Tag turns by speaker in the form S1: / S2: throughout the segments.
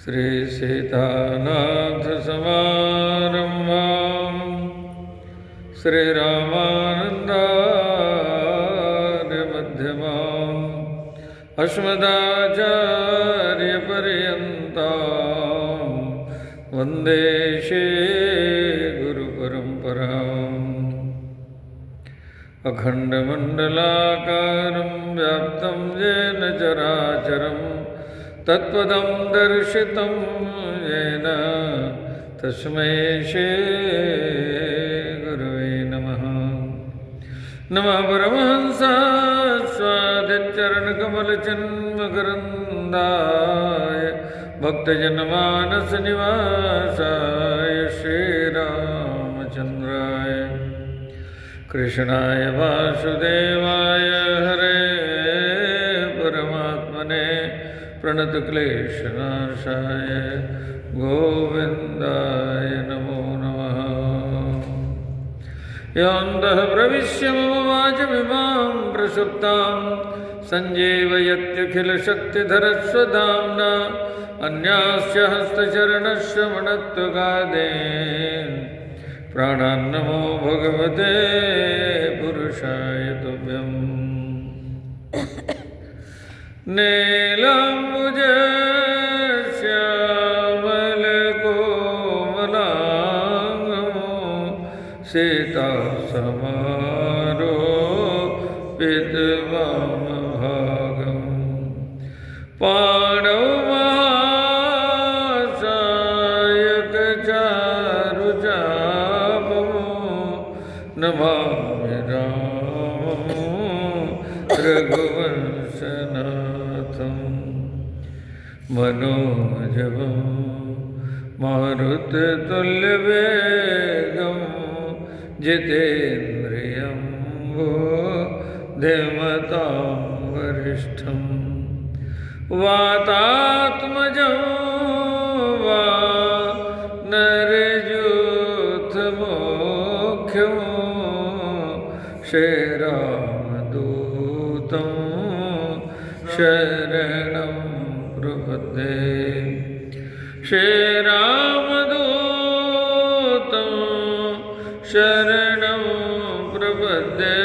S1: श्री सीतानाथ समारंभां श्रीरामानन्दार्य मध्यमाम् अस्मदाचार्यपर्यन्तां वन्दे गुरुपरम्पराम् अखण्डमण्डलाकारं व्याप्तं येन चराचरं तत्पदं दर्शितं येन तस्मै श्रीगुरवे नमः। नमः परमहंसाय स्वादिचरणकमलचिन्मकरन्दाय भक्तजनमानसनिवासाय श्रीरामचन्द्राय कृष्णाय वासुदेवाय हरे परमात्मने प्रणतक्लेशनाशाय गोविन्दाय नमो नमः। योऽन्तः प्रविश्य मम वाचमिमां प्रसुप्तां सञ्जीवयत्यखिलशक्तिधरस्वधाम्ना अन्यास्य हस्तचरणश्रवणत्वगादेन प्राणान्नमो भगवते पुरुषाय तुभ्यम्। नीलाम्बुजश्यामलकोमलाङ्गो सीतासमारोपितवामभागम् पाणौ नमामि रामं रघुवंशनाथं मनोजवं मारुततुल्यवेगं जितेन्द्रियं बुद्धिमतां वरिष्ठं वातात्मजं वानरयूथमुख्यं श्रीरामदूतं शरणं प्रपद्ये। श्रीरामदूतं शरणं प्रपद्ये।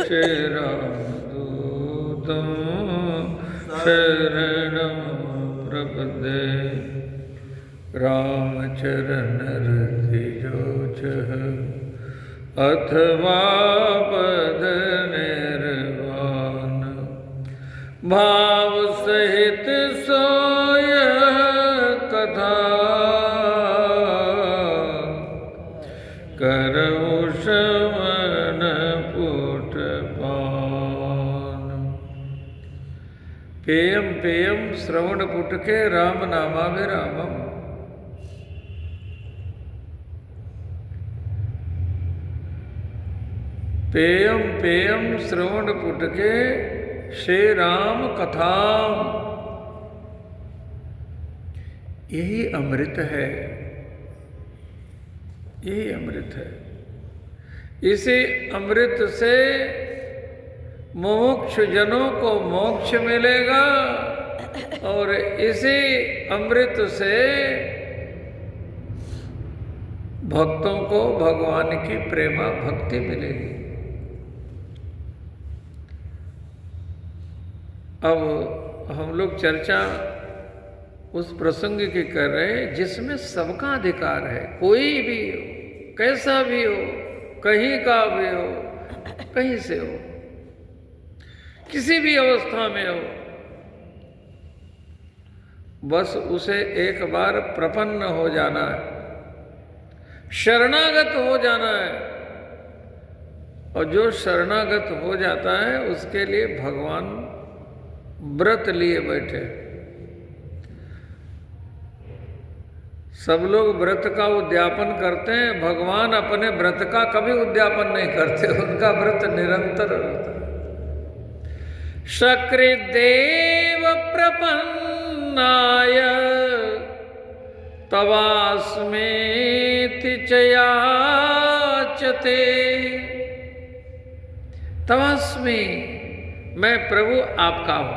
S1: श्रीरामदूतं शरणं प्रपद्ये। रामचरणरतिजोचः अथवा पदनिर्वाण भाव सहित सोय कथा करऊ श्रवण पुटपान। पेयम पेयम श्रवण पुटके राम नामाभिरामम। पेयम पेयम श्रवण पुटके श्री राम कथाम। यही अमृत है, यही अमृत है। इसी अमृत से मुमुक्ष जनों को मोक्ष मिलेगा और इसी अमृत से भक्तों को भगवान की प्रेमा भक्ति मिलेगी। अब हम लोग चर्चा उस प्रसंग की कर रहे हैं जिसमें सबका अधिकार है। कोई भी हो, कैसा भी हो, कहीं का भी हो, कहीं से हो, किसी भी अवस्था में हो, बस उसे एक बार प्रपन्न हो जाना है, शरणागत हो जाना है। और जो शरणागत हो जाता है उसके लिए भगवान व्रत लिए बैठे। सब लोग व्रत का उद्यापन करते हैं, भगवान अपने व्रत का कभी उद्यापन नहीं करते, उनका व्रत निरंतर रहता है। सकृदेव प्रपन्नाय तवास्मेति च याचते। तवास्मि, मैं प्रभु आपका हूं।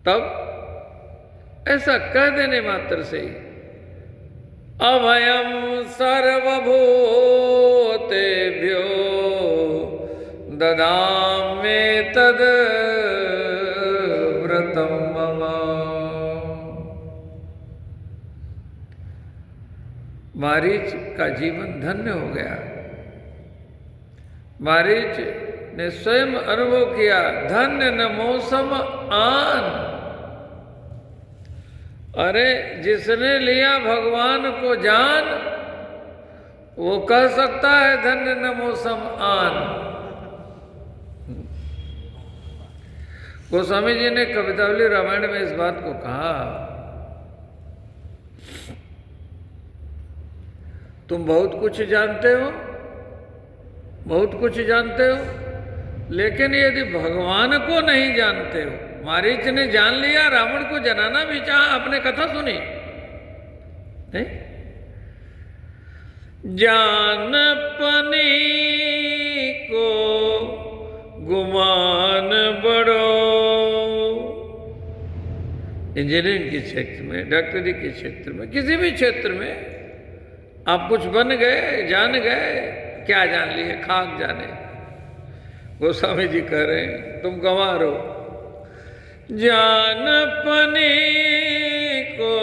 S1: तब ऐसा कह देने मात्र से ही अभयम सर्वभूतेभ्यो ददामि तद व्रतम मम। मारीच का जीवन धन्य हो गया। मारीच ने स्वयं अनुभव किया, धन्य न मौसम आन। अरे जिसने लिया भगवान को जान, वो कह सकता है धन्य न मौसम आन। गोस्वामी जी ने कवितावली रामायण में इस बात को कहा, तुम बहुत कुछ जानते हो, बहुत कुछ जानते हो, लेकिन यदि भगवान को नहीं जानते हो। मारीच ने जान लिया, रावण को जनाना भी चाहा, आपने कथा सुनी नहीं? जानपनी को गुमान बड़ो। इंजीनियरिंग के क्षेत्र में, डॉक्टरी के क्षेत्र में, किसी भी क्षेत्र में आप कुछ बन गए, जान गए, क्या जान लिए? खाक जाने। गोस्वामी जी कह रहे हैं तुम गंवार हो। जानपनी को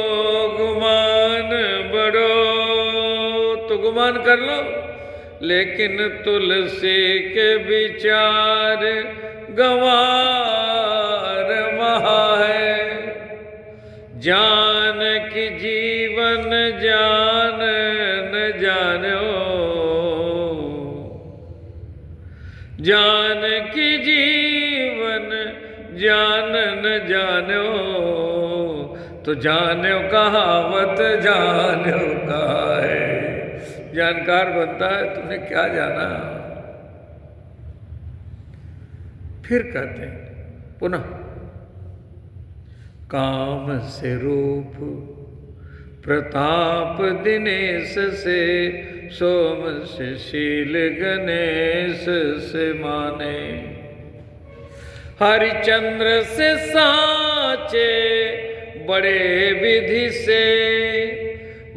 S1: गुमान बड़ो, तो गुमान कर लो, लेकिन तुलसी के विचार गंवार महा है। जान की जीवन जान न जानो, जान की जीवन जान न जानो, तो जानो कहावत जानो कहा है। जानकार बनता है, तुमने क्या जाना? फिर कहते हैं पुनः, काम से रूप प्रताप दिनेश से, सोम से शील गणेश से माने। हरिचंद्र से साचे बड़े विधि से,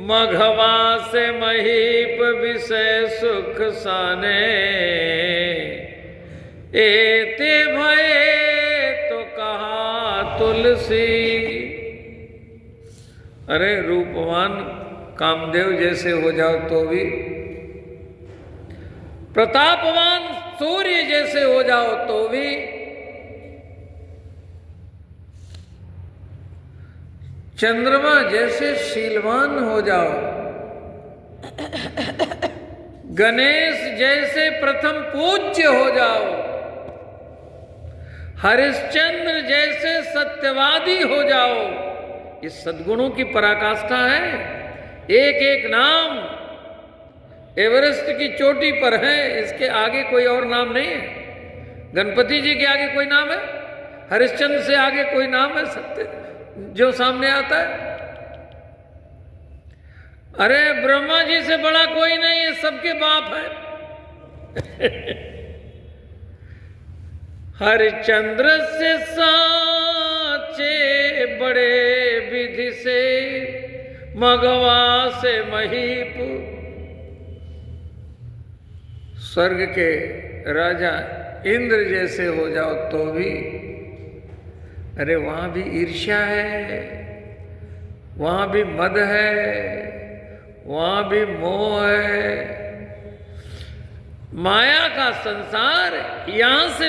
S1: मघवा से महीप विषय सुख साने। एते भये तो कहा तुलसी। अरे रूपवान कामदेव जैसे हो जाओ तो भी, प्रतापवान सूर्य जैसे हो जाओ तो भी, चंद्रमा जैसे शीलवान हो जाओ, गणेश जैसे प्रथम पूज्य हो जाओ, हरिश्चंद्र जैसे सत्यवादी हो जाओ। इस सद्गुणों की पराकाष्ठा है। एक एक नाम एवरेस्ट की चोटी पर है, इसके आगे कोई और नाम नहीं है। गणपति जी के आगे कोई नाम है? हरिश्चंद्र से आगे कोई नाम है सत्य जो सामने आता है? अरे ब्रह्मा जी से बड़ा कोई नहीं है, सबके बाप है। हरिचंद्र से साचे बड़े विधि से, मघवा से महीप। स्वर्ग के राजा इंद्र जैसे हो जाओ तो भी, अरे वहां भी ईर्ष्या है, वहां भी मद है, वहां भी मोह है। माया का संसार यहां से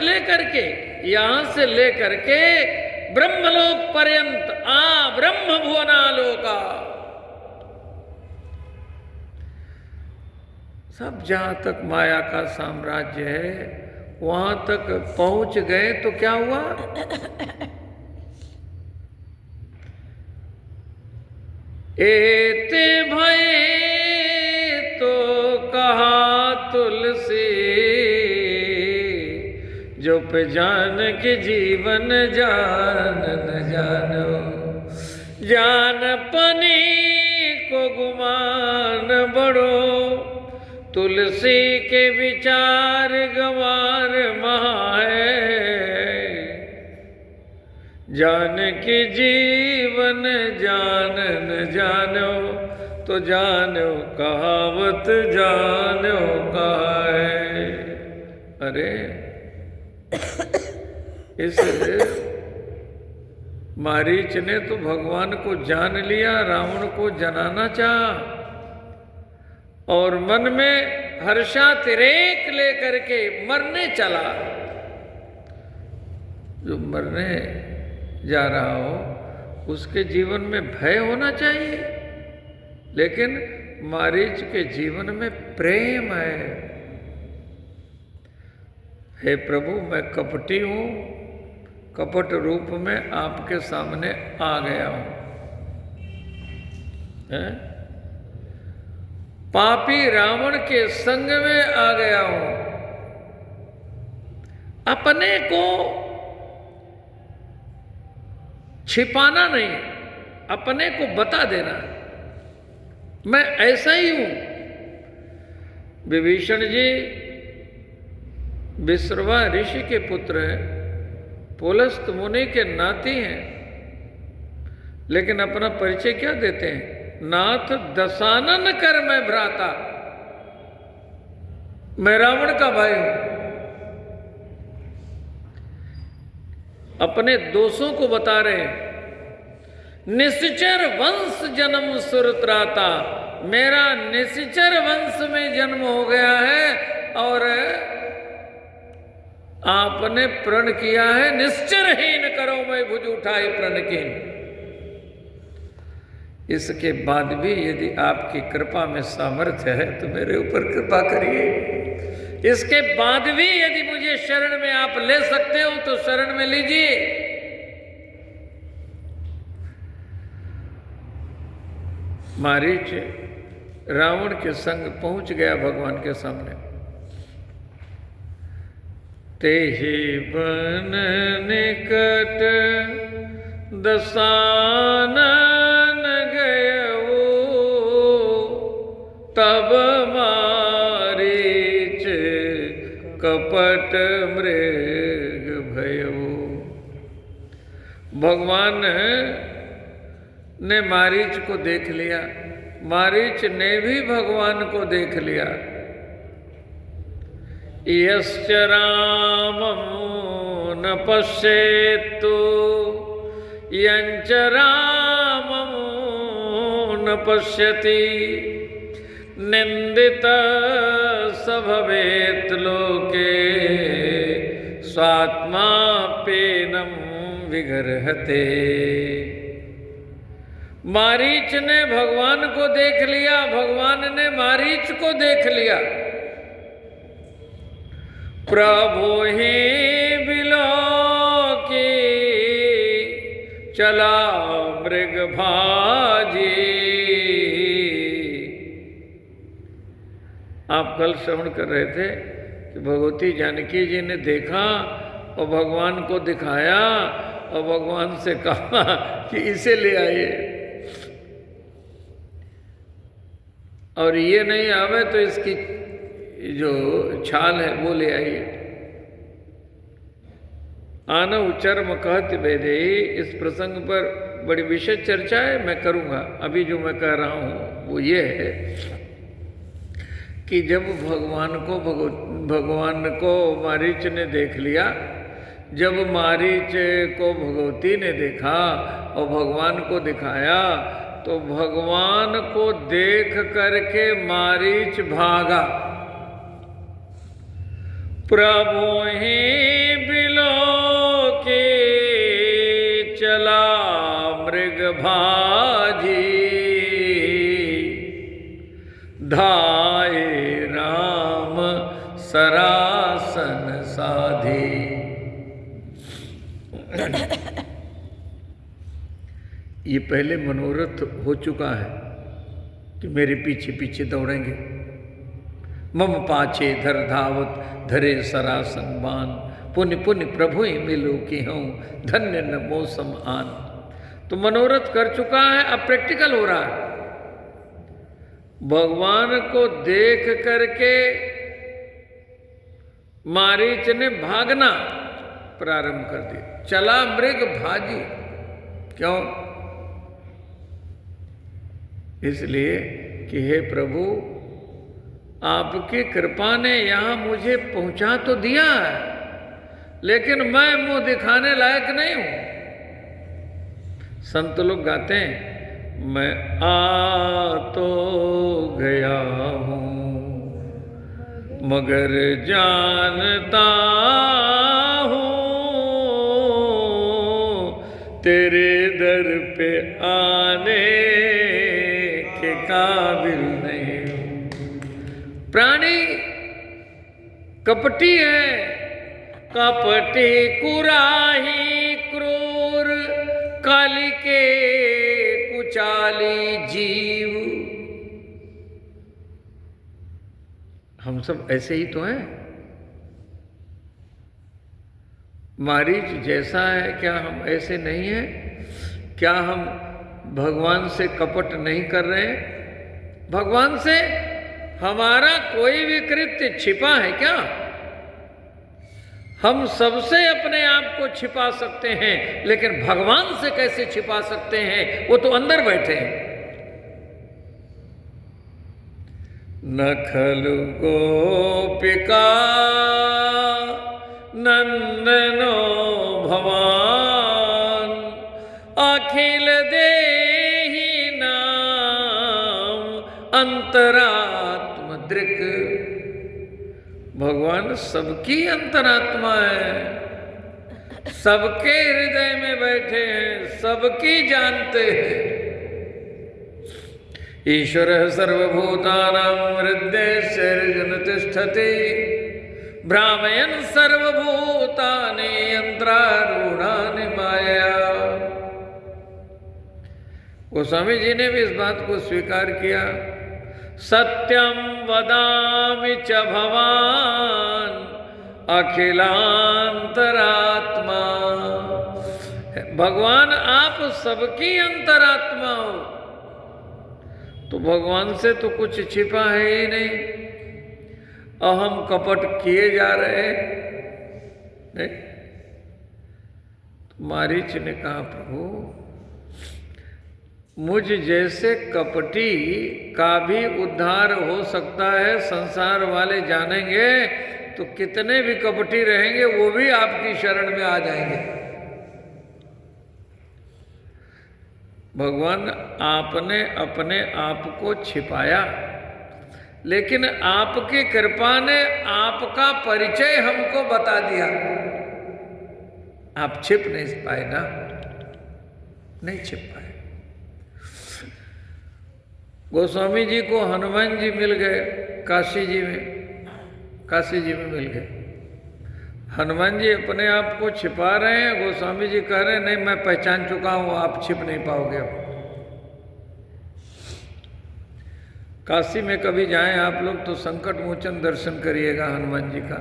S1: लेकर के ब्रह्मलोक पर्यंत ब्रह्म भुवनालोका, सब जहां तक माया का साम्राज्य है वहां तक पहुंच गए तो क्या हुआ? एते भये तो कहा तुलसी, जो पे जान के जीवन जान न जानो। जानपनी को गुमान बड़ो, तुलसी के विचार गंवार महा है। जानकी जीवन जान न जानो, तो जानो कहावत जानो काहे। अरे इस मारीच ने तो भगवान को जान लिया, रावण को जनाना चाहा और मन में हर्षातिरेक लेकर के मरने चला। जो मरने जा रहा हो उसके जीवन में भय होना चाहिए, लेकिन मारीच के जीवन में प्रेम है। हे प्रभु, मैं कपटी हूं, कपट रूप में आपके सामने आ गया हूं। पापी रावण के संग में आ गया हूं। अपने को छिपाना नहीं, अपने को बता देना, मैं ऐसा ही हूं। विभीषण जी विश्रवा ऋषि के पुत्र हैं, पुलस्त मुनि के नाती हैं, लेकिन अपना परिचय क्या देते हैं? नाथ दशानन कर मैं भ्राता, मैं रावण का भाई हूं। अपने दोषों को बता रहे हैं। निश्चर वंश जन्म सुरत्राता, मेरा निश्चर वंश में जन्म हो गया है और आपने प्रण किया है निश्चरहीन करो मैं भुज उठाई प्रणकीन। इसके बाद भी यदि आपकी कृपा में सामर्थ्य है तो मेरे ऊपर कृपा करिए। इसके बाद भी यदि मुझे शरण में आप ले सकते हो तो शरण में लीजिए। मारीच रावण के संग पहुंच गया भगवान के सामने। तेहि बन निकट दशानन गयऊ, तब मारीच कपट मृग भयऊ। भगवान ने मारीच को देख लिया, मारीच ने भी भगवान को देख लिया। यश्च रामं न पश्येत्तु, यञ्च रामं न पश्यति, निन्दितः स भवेत् लोके, स्वात्माप्येनं विगर्हते। मारीच ने भगवान को देख लिया, भगवान ने मारीच को देख लिया। प्रभु ही बिलोकी चला मृग भाजी। आप कल श्रवण कर रहे थे कि भगवती जानकी जी ने देखा और भगवान को दिखाया और भगवान से कहा कि इसे ले आइए, और ये नहीं आवे तो इसकी जो छाल है वो ले आइए। आनव चर्म कहत बेदे। इस प्रसंग पर बड़ी विशेष चर्चा है, मैं करूंगा। अभी जो मैं कह रहा हूं वो ये है कि जब भगवान को मारीच ने देख लिया, जब मारीच को भगवती ने देखा और भगवान को दिखाया, तो भगवान को देख करके मारीच भागा। प्रभु ही बिलोकी चला मृग भाजी, धाये राम सरासन साधी। ये पहले मनोरथ हो चुका है कि मेरे पीछे पीछे दौड़ेंगे। मम पाछे धर धावत धरे सरासन बान, पुण्य पुण्य प्रभु ही मिलो की हूँ, धन्य न मौसम आन। तो मनोरथ कर चुका है, अब प्रैक्टिकल हो रहा है। भगवान को देख करके मारीच ने भागना, प्रारंभ कर दिया। चला मृग भाजी, क्यों? इसलिए कि हे प्रभु, आपकी कृपा ने यहां मुझे पहुंचा तो दिया है, लेकिन मैं मुंह दिखाने लायक नहीं हूं। संत लोग गाते हैं, मैं आ तो गया हूं मगर जानता हूं तेरे दर पे आने के काबिल नहीं हूं। प्राणी कपटी है, कपटी कुराही क्रूर काली के कुचाली जीव। हम सब ऐसे ही तो हैं। मारीच जैसा है, क्या हम ऐसे नहीं हैं? क्या हम भगवान से कपट नहीं कर रहे हैं? भगवान से हमारा कोई भी कृत्य छिपा है क्या? हम सबसे अपने आप को छिपा सकते हैं, लेकिन भगवान से कैसे छिपा सकते हैं? वो तो अंदर बैठे हैं। न खलु गोपिका नंदनो भवान अखिल देहि नाम अंतरात्म दृक्। भगवान सबकी अंतरात्मा है, सबके हृदय में बैठे हैं, सबकी जानते हैं। ईश्वर सर्वभूतानां हृदयेर्जन तिष्ठति भ्रामयन् सर्वभूतानि यंत्रारूढ़ानि माया। गोस्वामी जी ने भी इस बात को स्वीकार किया। सत्यम वदामि च भवान अखिलांतरात्मा। भगवान आप सबकी अंतरात्मा हो, तो भगवान से तो कुछ छिपा है ही नहीं। अहम कपट किए जा रहे हैं। तो मारीच ने कहा, प्रभु मुझ जैसे कपटी का भी उद्धार हो सकता है। संसार वाले जानेंगे तो कितने भी कपटी रहेंगे वो भी आपकी शरण में आ जाएंगे। भगवान आपने अपने आप को छिपाया, लेकिन आपकी कृपा ने आपका परिचय हमको बता दिया। आप छिप नहीं पाए ना, नहीं छिप पाए। गोस्वामी जी को हनुमान जी मिल गए काशी जी में मिल गए। हनुमान जी अपने आप को छिपा रहे हैं, गोस्वामी जी कह रहे हैं नहीं मैं पहचान चुका हूं, आप छिप नहीं पाओगे। अब काशी में कभी जाएं आप लोग तो संकट मोचन दर्शन करिएगा हनुमान जी का।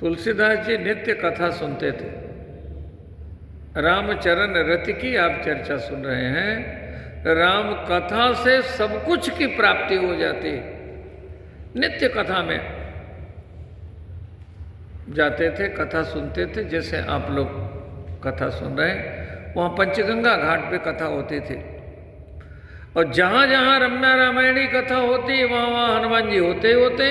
S1: तुलसीदास जी नित्य कथा सुनते थे। रामचरण रति की आप चर्चा सुन रहे हैं। राम कथा से सब कुछ की प्राप्ति हो जाती है। नित्य कथा में जाते थे, कथा सुनते थे, जैसे आप लोग कथा सुन रहे हैं। वहाँ पंचगंगा घाट पे कथा होती थी, और जहाँ जहाँ रम्या रामायणी कथा होती है वहाँ वहाँ हनुमान जी होते ही होते।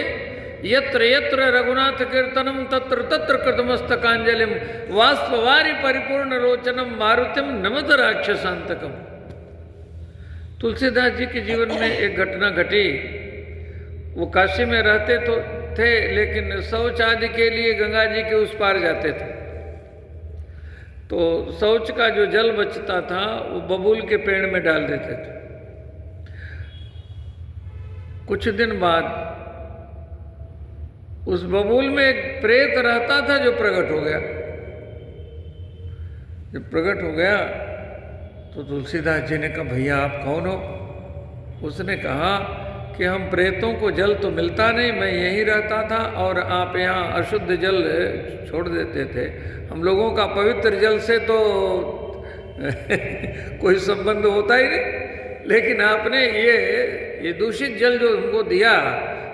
S1: यत्र यत्र रघुनाथ कीर्तनम तत्र तत्र कृतमस्तकांजलिम वाष्पवारि परिपूर्ण रोचनम मारुतिम नमत राक्षसांतकम। तुलसीदास जी के जीवन में एक घटना घटी। वो काशी में रहते तो थे, लेकिन शौच आदि के लिए गंगा जी के उस पार जाते थे। तो शौच का जो जल बचता था वो बबूल के पेड़ में डाल देते थे। कुछ दिन बाद उस बबूल में एक प्रेत रहता था जो प्रकट हो गया। जब प्रकट हो गया तो तुलसीदास जी ने कहा भैया आप कौन हो? उसने कहा कि हम प्रेतों को जल तो मिलता नहीं, मैं यहीं रहता था और आप यहाँ अशुद्ध जल छोड़ देते थे। हम लोगों का पवित्र जल से तो कोई संबंध होता ही नहीं, लेकिन आपने ये दूषित जल जो हमको दिया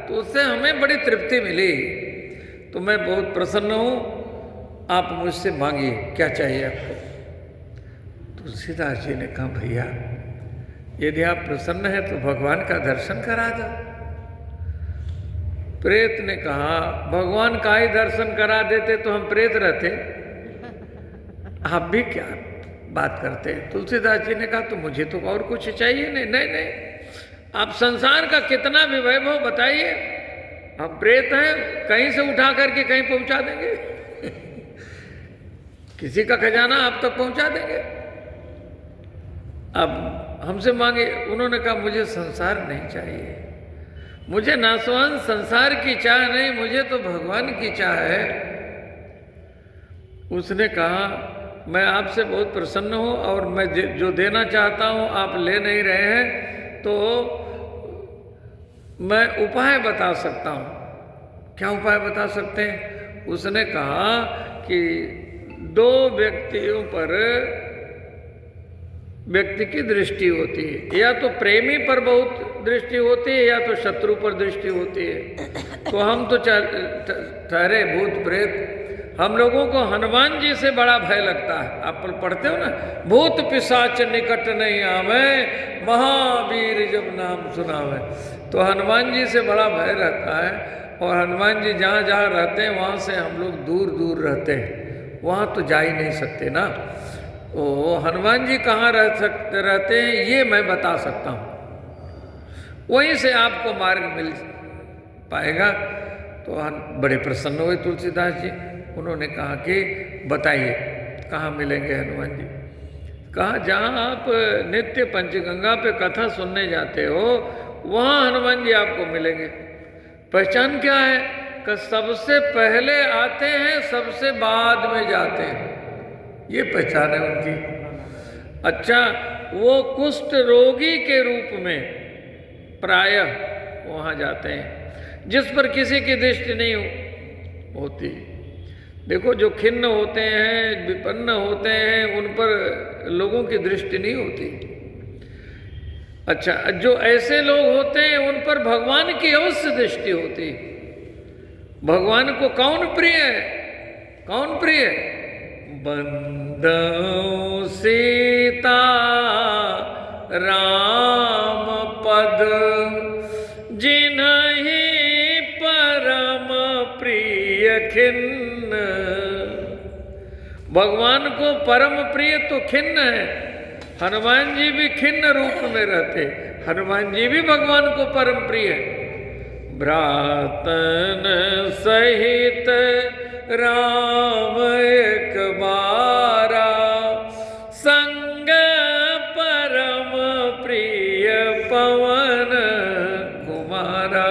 S1: तो उससे हमें बड़ी तृप्ति मिली। तो मैं बहुत प्रसन्न हूँ आप मुझसे मांगिए, क्या चाहिए आपको। तुलसीदास जी ने कहा, भैया यदि आप प्रसन्न हैं तो भगवान का दर्शन करा दो। प्रेत ने कहा, भगवान का ही दर्शन करा देते तो हम प्रेत रहते, आप भी क्या बात करते हैं। तुलसीदास जी ने कहा, तो मुझे तो और कुछ चाहिए नहीं। नहीं नहीं, आप संसार का कितना भी वैभव बताइए, हम प्रेत हैं, कहीं से उठा करके कहीं पहुंचा देंगे किसी का खजाना आप तक पहुंचा देंगे। अब हमसे मांगे। उन्होंने कहा, मुझे संसार नहीं चाहिए, मुझे नासवान संसार की चाह नहीं, मुझे तो भगवान की चाह है। उसने कहा, मैं आपसे बहुत प्रसन्न हूँ और मैं जो देना चाहता हूँ आप ले नहीं रहे हैं, तो मैं उपाय बता सकता हूँ। क्या उपाय बता सकते हैं? उसने कहा कि दो व्यक्तियों पर व्यक्ति की दृष्टि होती है, या तो प्रेमी पर बहुत दृष्टि होती है या तो शत्रु पर दृष्टि होती है। तो हम तो ठहरे भूत प्रेत, हम लोगों को हनुमान जी से बड़ा भय लगता है। आप पढ़ते हो ना, भूत पिशाच निकट नहीं आवे, महावीर जब नाम सुनावे। तो हनुमान जी से बड़ा भय रहता है, और हनुमान जी जहाँ जहाँ रहते हैं वहाँ से हम लोग दूर दूर रहते हैं, वहाँ तो जा ही नहीं सकते ना। ओ हनुमान जी कहाँ रहते हैं ये मैं बता सकता हूँ, वहीं से आपको मार्ग मिल पाएगा। तो बड़े प्रसन्न हुए तुलसीदास जी। उन्होंने कहा कि बताइए कहाँ मिलेंगे हनुमान जी। कहा, जहाँ आप नित्य पंचगंगा पे कथा सुनने जाते हो वहाँ हनुमान जी आपको मिलेंगे। पहचान क्या है? कि सबसे पहले आते हैं, सबसे बाद में जाते हैं, ये पहचान है उनकी। अच्छा, वो कुष्ठ रोगी के रूप में प्रायः वहाँ जाते हैं, जिस पर किसी की दृष्टि नहीं होती। देखो, जो खिन्न होते हैं, विपन्न होते हैं, उन पर लोगों की दृष्टि नहीं होती। अच्छा, जो ऐसे लोग होते हैं उन पर भगवान की अवश्य दृष्टि होती। भगवान को कौन प्रिय है? कौन प्रिय है? बंदो सीता राम पद, जिन्हीं परम प्रिय खिन्न। भगवान को परम प्रिय तो खिन्न है, हनुमान जी भी खिन्न रूप में रहते, हनुमान जी भी भगवान को परम प्रिय है। भ्रातन सहित राम एक बारा, संग परम प्रिय पवन कुमारा।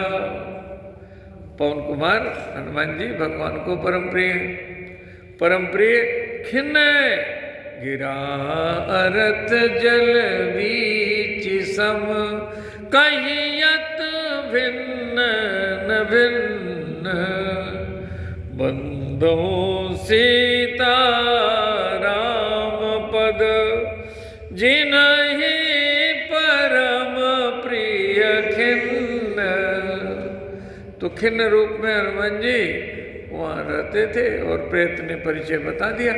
S1: पवन कुमार हनुमान जी भगवान को परम प्रिय है। परम प्रिय खिन्न गिरा अरत जल बीच सम, कहियत भिन्न न भिन्न। बंदो सीता राम पद, जिन्हीं परम प्रिय खिन्न। तो खिन्न रूप में हनुमान जी वहाँ रहते थे और प्रेत ने परिचय बता दिया।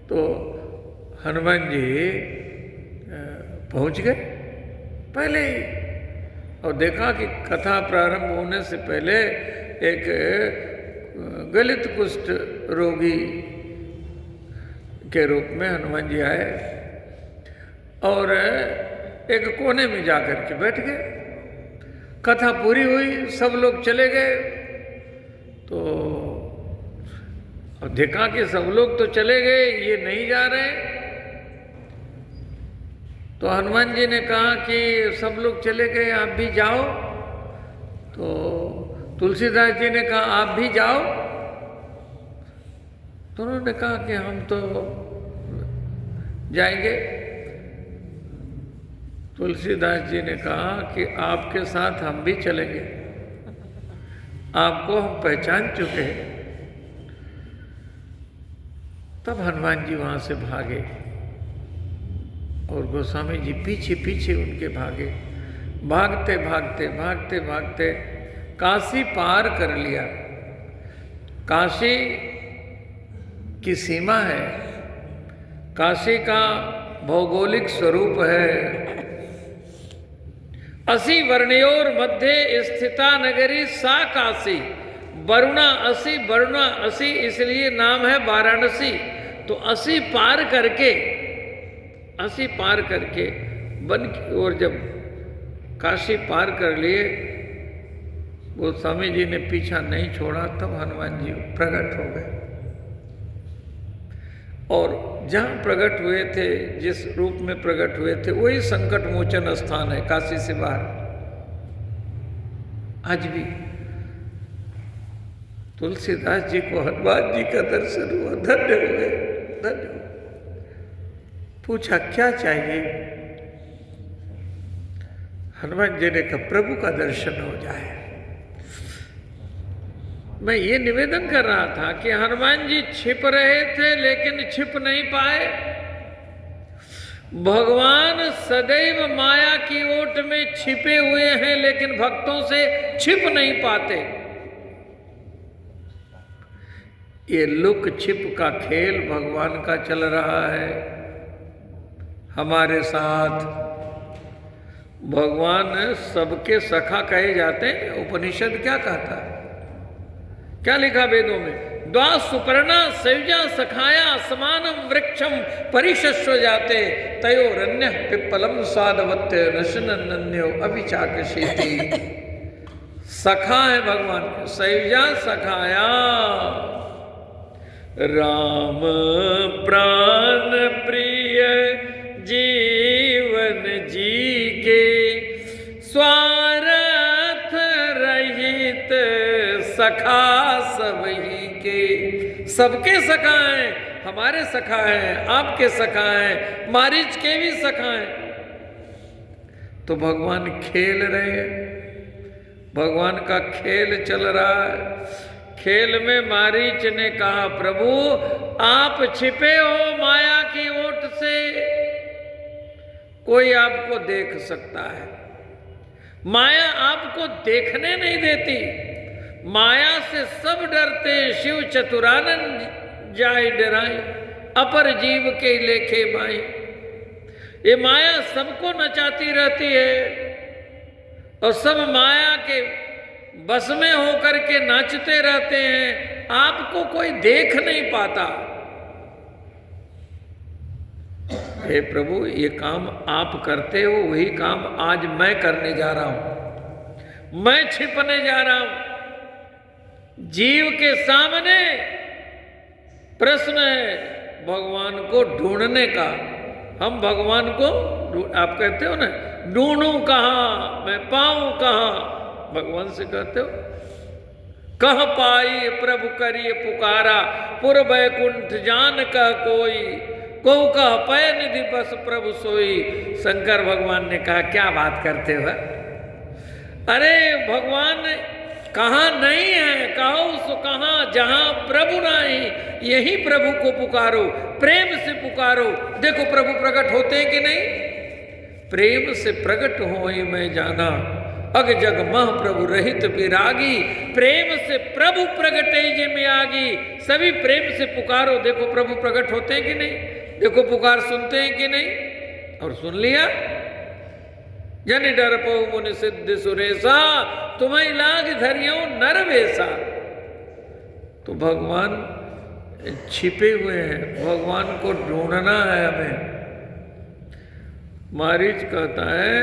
S1: तो हनुमान जी पहुँच गए पहले ही, और देखा कि कथा प्रारंभ होने से पहले एक गलित कुष्ठ रोगी के रूप में हनुमान जी आए और एक कोने में जाकर के बैठ गए। कथा पूरी हुई, सब लोग चले गए। तो अब देखा कि सब लोग तो चले गए, ये नहीं जा रहे। तो हनुमान जी ने कहा कि सब लोग चले गए, आप भी जाओ। तो तुलसीदास जी ने कहा, आप भी जाओ। तो उन्होंने कहा कि हम तो जाएंगे। तुलसीदास जी ने कहा कि आपके साथ हम भी चलेंगे, आपको हम पहचान चुके हैं। तब हनुमान जी वहाँ से भागे और गोस्वामी जी पीछे पीछे उनके भागे। भागते भागते भागते भागते काशी पार कर लिया। काशी की सीमा है, काशी का भौगोलिक स्वरूप है। 80 वर्णयोर मध्य स्थिता नगरी सा काशी, वरुणा 80 इसलिए नाम है वाराणसी। तो 80 पार करके वन की ओर जब काशी पार कर लिए, गोस्वामी जी ने पीछा नहीं छोड़ा, तब हनुमान जी प्रकट हो गए। और जहाँ प्रकट हुए थे, जिस रूप में प्रकट हुए थे, वही संकट मोचन स्थान है काशी से बाहर। आज भी तुलसीदास जी को हनुमान जी का दर्शन हुआ, धन्य हो गए, धन्य हो। पूछा क्या चाहिए? हनुमान जी ने कहा प्रभु का दर्शन हो जाए। मैं ये निवेदन कर रहा था कि हनुमान जी छिप रहे थे लेकिन छिप नहीं पाए। भगवान सदैव माया की ओट में छिपे हुए हैं लेकिन भक्तों से छिप नहीं पाते। ये लुक छिप का खेल भगवान का चल रहा है हमारे साथ। भगवान सबके सखा कहे जाते हैं। उपनिषद क्या कहता है, क्या लिखा वेदों में? द्वा सुपर्णा सयुजा सखाया समानम वृक्षम परिशस्व जाते तयोरन्य पिप्पलम साधवत्य नशनन्यो अभिचाकशीति। सखा है भगवान के, सयुजा सखाया। राम प्राण प्रिय जीवन जी के स्वार्थ रहित सखा सबही के। सबके सखा हैं, हमारे सखा हैं, आपके सखा हैं, मारीच के भी सखा हैं। तो भगवान खेल रहे हैं, भगवान का खेल चल रहा है। खेल में मारीच ने कहा प्रभु आप छिपे हो माया की ओट से, कोई आपको देख सकता है। माया आपको देखने नहीं देती। माया से सब डरते, शिव चतुरानंद जाय डराई, अपर जीव के लेखे माई। ये माया सबको नचाती रहती है और सब माया के बस में होकर के नाचते रहते हैं। आपको कोई देख नहीं पाता। हे प्रभु ये काम आप करते हो, वही काम आज मैं करने जा रहा हूं। मैं छिपने जा रहा हूं। जीव के सामने प्रश्न है भगवान को ढूंढने का। हम भगवान को आप कहते हो ना, ढूंढूं कहाँ, मैं पाऊं कहाँ। भगवान से कहते हो कह पाई प्रभु करिए पुकारा, पुर बैकुंठ जान कह कोई, को कह पय निधि बस प्रभु सोई। शंकर भगवान ने कहा क्या बात करते हो? अरे भगवान कहाँ नहीं है, कहो सो कहाँ, जहां प्रभु नहीं, यही प्रभु को पुकारो, प्रेम से पुकारो। देखो प्रभु प्रकट होते हैं कि नहीं? प्रेम से प्रकट हो ही मैं जाना, अग जग मह प्रभु रहित विरागी। प्रेम से प्रभु प्रगटे जे में आगी। सभी प्रेम से पुकारो। देखो प्रभु प्रकट होते हैं कि नहीं? देखो पुकार सुनते हैं कि नहीं? और सुन लिया। जन डर पो मुनि सिद्ध सुरेशा, तुम्हें लाग धरियो नर वेसा। तो भगवान छिपे हुए हैं, भगवान को ढूंढना है हमें। मारीच कहता है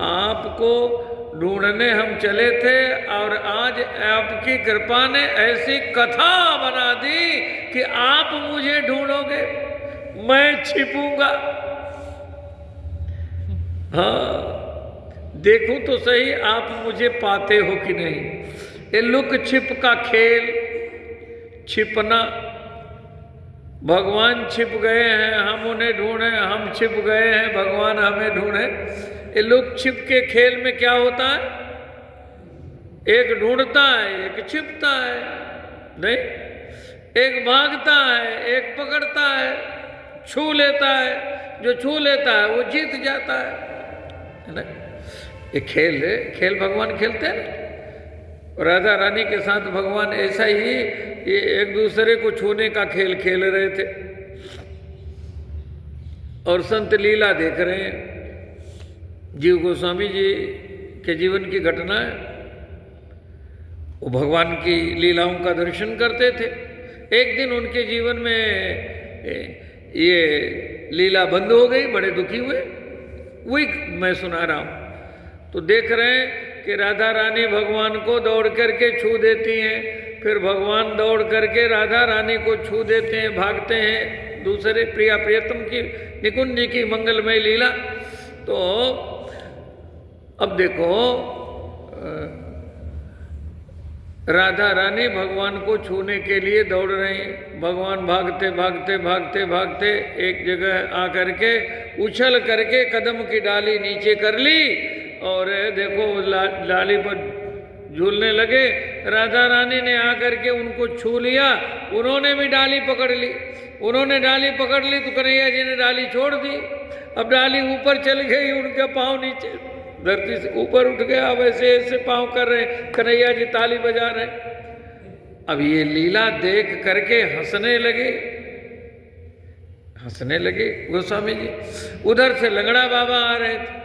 S1: आपको ढूंढने हम चले थे और आज आपकी कृपा ने ऐसी कथा बना दी कि आप मुझे ढूंढोगे, मैं छिपूंगा। हाँ देखूं तो सही आप मुझे पाते हो कि नहीं। ये लुक छिप का खेल, छिपना। भगवान छिप गए हैं, हम उन्हें ढूंढे, हम छिप गए हैं, भगवान हमें ढूंढे। ये लुक छिप के खेल में क्या होता है? एक ढूंढता है, एक छिपता है, नहीं? एक भागता है, एक पकड़ता है, छू लेता है। जो छू लेता है वो जीत जाता है ना? ये खेल है, खेल भगवान खेलते हैं। राधा रानी के साथ भगवान ऐसा ही ये एक दूसरे को छूने का खेल खेल रहे थे और संत लीला देख रहे हैं। जीव गोस्वामी जी के जीवन की घटना है, वो भगवान की लीलाओं का दर्शन करते थे। एक दिन उनके जीवन में ये लीला बंद हो गई, बड़े दुखी हुए। वही मैं सुना रहा हूँ। तो देख रहे हैं कि राधा रानी भगवान को दौड़ करके छू देती हैं, फिर भगवान दौड़ करके राधा रानी को छू देते हैं, भागते हैं दूसरे प्रिया प्रियतम की निकुंज जी की मंगलमय लीला। तो अब देखो राधा रानी भगवान को छूने के लिए दौड़ रहे हैं। भगवान भागते भागते भागते भागते एक जगह आकर के उछल करके कदम की डाली नीचे कर ली और देखो डाली पर झूलने लगे। राधा रानी ने आकर के उनको छू लिया, उन्होंने भी डाली पकड़ ली। उन्होंने डाली पकड़ ली तो कन्हैया जी ने डाली छोड़ दी। अब डाली ऊपर चल गई, उनके पाँव नीचे धरती से ऊपर उठ गया। वैसे ऐसे पाँव कर रहे, कन्हैया जी ताली बजा रहे। अब ये लीला देख करके हंसने लगे गोस्वामी जी। उधर से लंगड़ा बाबा आ रहे थे।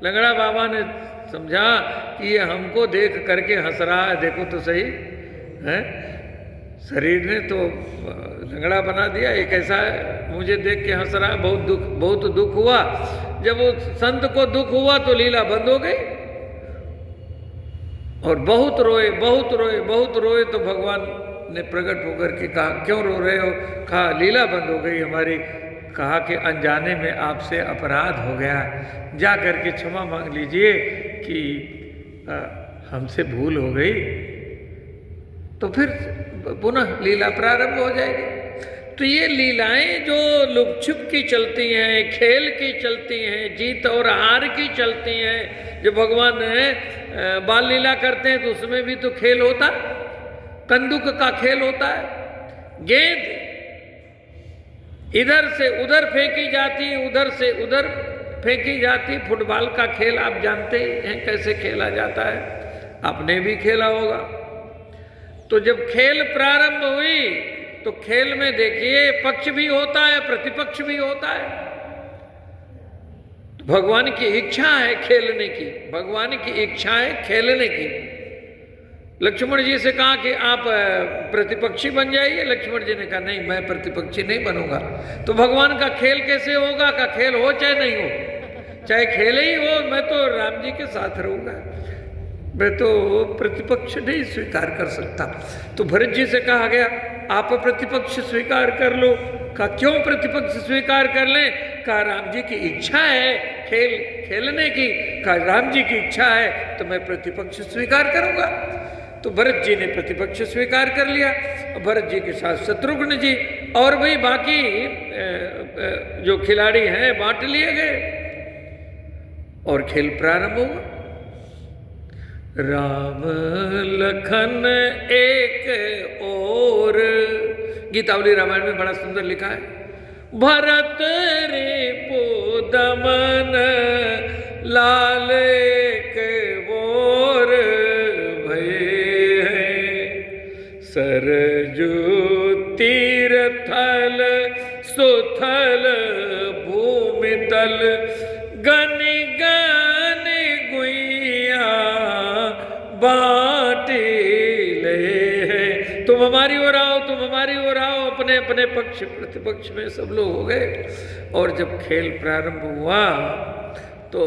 S1: लंगड़ा बाबा ने समझा कि ये हमको देख करके हंस रहा है, देखो तो सही है, शरीर ने तो लंगड़ा बना दिया, ये कैसा है, मुझे देख के हंस रहा है। बहुत दुख हुआ। जब वो संत को दुख हुआ तो लीला बंद हो गई और बहुत रोए तो भगवान ने प्रकट होकर के कहा, क्यों रो रहे हो? कहा लीला बंद हो गई हमारी। कहा कि अनजाने में आपसे अपराध हो गया, जा कर के क्षमा मांग लीजिए कि हमसे भूल हो गई। तो फिर पुनः लीला प्रारंभ हो जाएगी। तो ये लीलाएं जो लुपछुप की चलती हैं, खेल की चलती हैं, जीत और हार की चलती हैं, जो भगवान बाल लीला करते हैं तो उसमें भी तो खेल होता है, कंदुक का खेल होता है। गेंद इधर से उधर फेंकी जाती है, उधर से उधर फेंकी जाती। फुटबॉल का खेल आप जानते हैं कैसे खेला जाता है, आपने भी खेला होगा। तो जब खेल प्रारंभ हुई तो खेल में देखिए पक्ष भी होता है, प्रतिपक्ष भी होता है। भगवान की इच्छा है खेलने की, भगवान की इच्छा है खेलने की। लक्ष्मण जी से कहा कि आप प्रतिपक्षी बन जाइए। लक्ष्मण जी ने कहा नहीं, मैं प्रतिपक्षी नहीं बनूंगा। तो भगवान का खेल कैसे होगा? का खेल हो चाहे नहीं हो, चाहे खेल ही हो, मैं तो राम जी के साथ रहूंगा, मैं तो प्रतिपक्ष नहीं स्वीकार कर सकता। तो भरत जी से कहा गया आप प्रतिपक्ष स्वीकार कर लो। कहा क्यों प्रतिपक्ष स्वीकार कर लें? कहा राम जी की इच्छा है खेलने की। कहा राम जी की इच्छा है तो मैं प्रतिपक्ष स्वीकार करूंगा। तो भरत जी ने प्रतिपक्ष स्वीकार कर लिया। भरत जी के साथ शत्रुघ्न जी और भी बाकी जो खिलाड़ी हैं बांट लिए गए और खेल प्रारंभ हुआ। राम लखन एक और, गीतावली रामायण में बड़ा सुंदर लिखा है, भरत रिपुदमन लाल एक और भये, सरजू तीर्थल सुथल भूमि तल, गनि गनि गुइया बाटे ले। तुम हमारी ओर आओ, तुम हमारी ओर आओ। अपने अपने पक्ष प्रतिपक्ष में सब लोग हो गए। और जब खेल प्रारंभ हुआ तो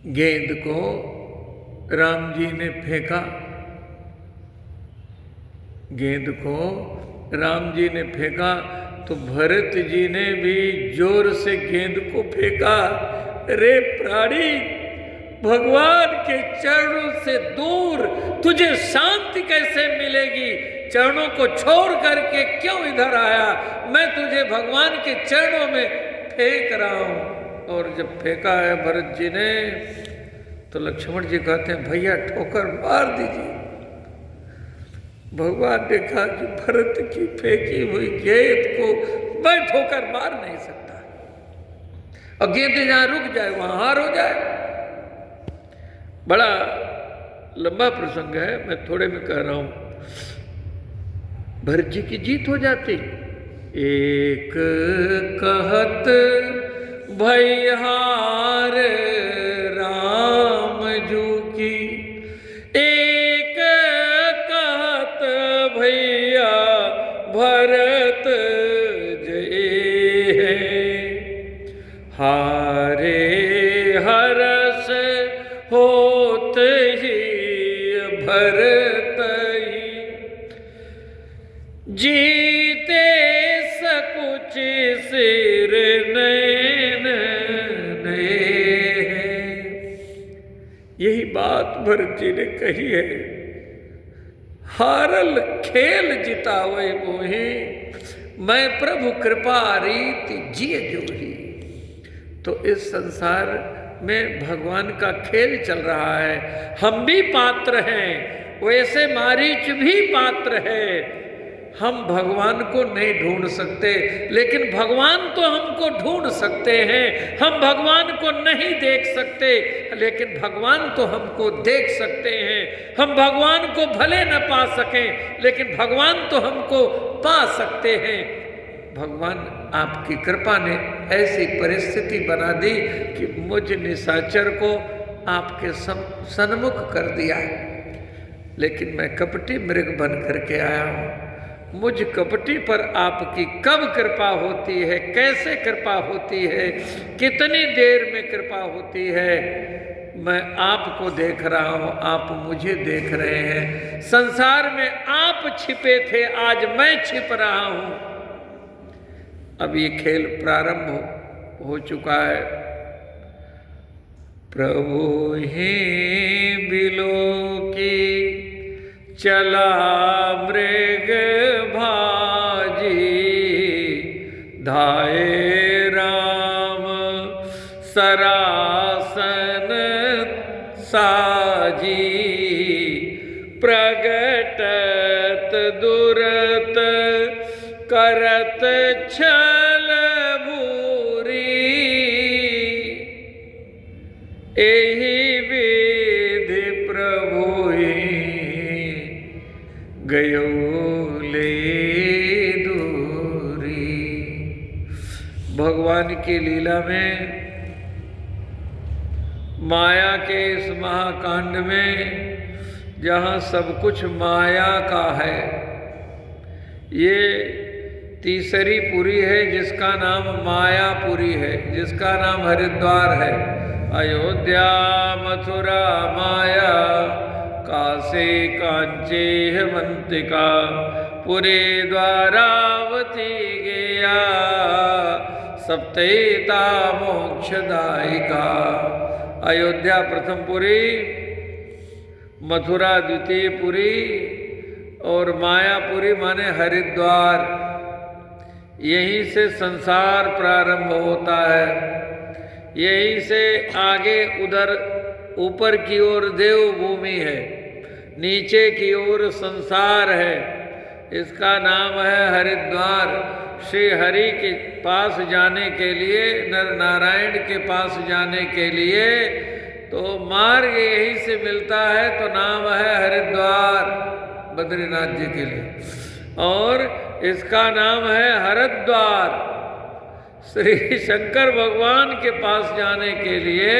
S1: गेंद को राम जी ने फेंका। गेंद को राम जी ने फेंका तो भरत जी ने भी जोर से गेंद को फेंका। रे प्राणी, भगवान के चरणों से दूर तुझे शांति कैसे मिलेगी? चरणों को छोड़ करके क्यों इधर आया? मैं तुझे भगवान के चरणों में फेंक रहा हूं। और जब फेंका है भरत जी ने तो लक्ष्मण जी कहते हैं भैया ठोकर मार दीजिए। भगवान ने कहा कि भरत की फेंकी हुई गेंद को मैं ठोकर मार नहीं सकता, और गेंद जहां रुक जाए वहां हार हो जाए। बड़ा लंबा प्रसंग है, मैं थोड़े में कह रहा हूं। भरत जी की जीत हो जाती। एक कहत भैहार राम जू की, एक कहत भैया भरत जय है, हारे हरस होत ही भरत ही, जीते सकुच सिर नैन नए। यही बात भरत जी ने कही है, हारल खेल जितावे मोहि, मैं प्रभु कृपा रीति जिय जोही। तो इस संसार में भगवान का खेल चल रहा है, हम भी पात्र हैं, वैसे मारीच भी पात्र है। हम भगवान को नहीं ढूंढ सकते, लेकिन भगवान तो हमको ढूंढ सकते हैं। हम भगवान को नहीं देख सकते, लेकिन भगवान तो हमको देख सकते हैं। हम भगवान को भले न पा सकें, लेकिन भगवान तो हमको पा सकते हैं। भगवान आपकी कृपा ने ऐसी परिस्थिति बना दी कि मुझ निशाचर को आपके सन्मुख कर दिया है। लेकिन मैं कपटी मृग बन करके आया हूँ। मुझ कपटी पर आपकी कब कृपा होती है, कैसे कृपा होती है, कितनी देर में कृपा होती है, मैं आपको देख रहा हूँ, आप मुझे देख रहे हैं। संसार में आप छिपे थे, आज मैं छिप रहा हूँ। अब ये खेल प्रारंभ हो चुका है। प्रभु ही बिलो की चला मृग भाजी, धाये राम सरासन साजी, प्रगटत दुरत करत छल भूरी, एहि विधि प्रभु गयो ले दूरी। भगवान की लीला में, माया के इस महाकांड में, जहाँ सब कुछ माया का है, ये तीसरी पुरी है जिसका नाम मायापुरी है, जिसका नाम हरिद्वार है। अयोध्या मथुरा माया, काशी कांची हेमंतिका, पुरी द्वारावती गया, सप्तैता मोक्षदायिका। अयोध्या प्रथम पुरी, मथुरा द्वितीय पुरी, और मायापुरी माने हरिद्वार। यहीं से संसार प्रारंभ होता है। यहीं से आगे उधर ऊपर की ओर देवभूमि है, नीचे की ओर संसार है। इसका नाम है हरिद्वार। श्री हरि के पास जाने के लिए, नर नारायण के पास जाने के लिए तो मार्ग यहीं से मिलता है, तो नाम है हरिद्वार बद्रीनाथ जी के लिए। और इसका नाम है हरिद्वार। श्री शंकर भगवान के पास जाने के लिए,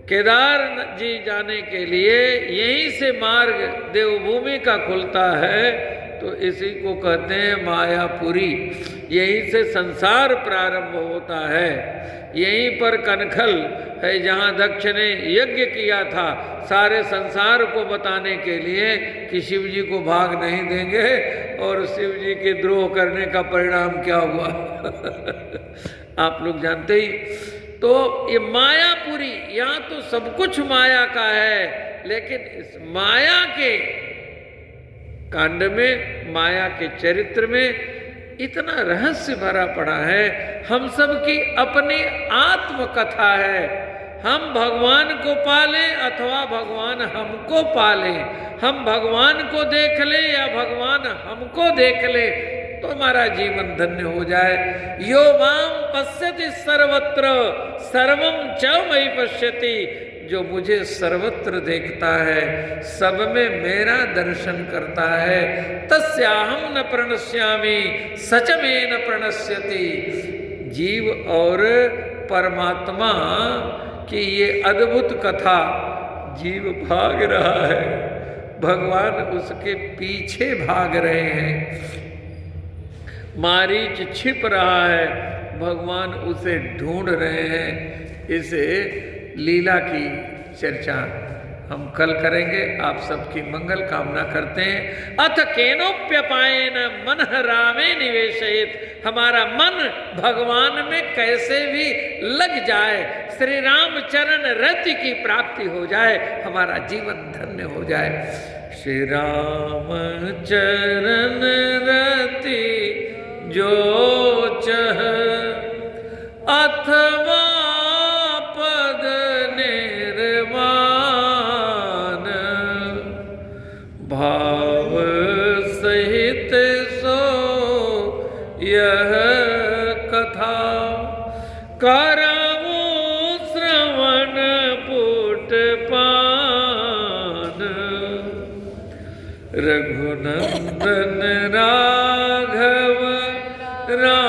S1: केदार जी जाने के लिए यहीं से मार्ग देवभूमि का खुलता है, तो इसी को कहते हैं मायापुरी। यहीं से संसार प्रारंभ होता है। यहीं पर कनखल है जहाँ दक्ष ने यज्ञ किया था, सारे संसार को बताने के लिए कि शिव जी को भाग नहीं देंगे, और शिव जी के द्रोह करने का परिणाम क्या हुआ आप लोग जानते ही। तो ये मायापुरी, यहाँ तो सब कुछ माया का है, लेकिन इस माया के कांड में, माया के चरित्र में इतना रहस्य भरा पड़ा है। हम सब की अपनी आत्मकथा है। हम भगवान को पालें अथवा भगवान हमको पालें, हम भगवान को देख लें या भगवान हमको देख ले, तो हमारा जीवन धन्य हो जाए। यो माम पश्यति सर्वत्र सर्वम च मयि पश्यति, जो मुझे सर्वत्र देखता है, सब में मेरा दर्शन करता है, तस्याहम न प्रणश्यामि सच में न प्रणश्यति। जीव और परमात्मा की ये अद्भुत कथा, जीव भाग रहा है, भगवान उसके पीछे भाग रहे हैं। मारीच छिप रहा है, भगवान उसे ढूंढ रहे हैं। इसे लीला की चर्चा हम कल करेंगे। आप सबकी मंगल कामना करते हैं। अथ केनोप्यपायेन मनः रामे निवेशयेत्। हमारा मन भगवान में कैसे भी लग जाए, श्री राम चरण रति की प्राप्ति हो जाए, हमारा जीवन धन्य हो जाए। श्री राम चरण रति जो चह, अथवा पद निर्वाण, भाव सहित सो यह कथा, करमु श्रवण पुट पान। रघुनंदन राघव राम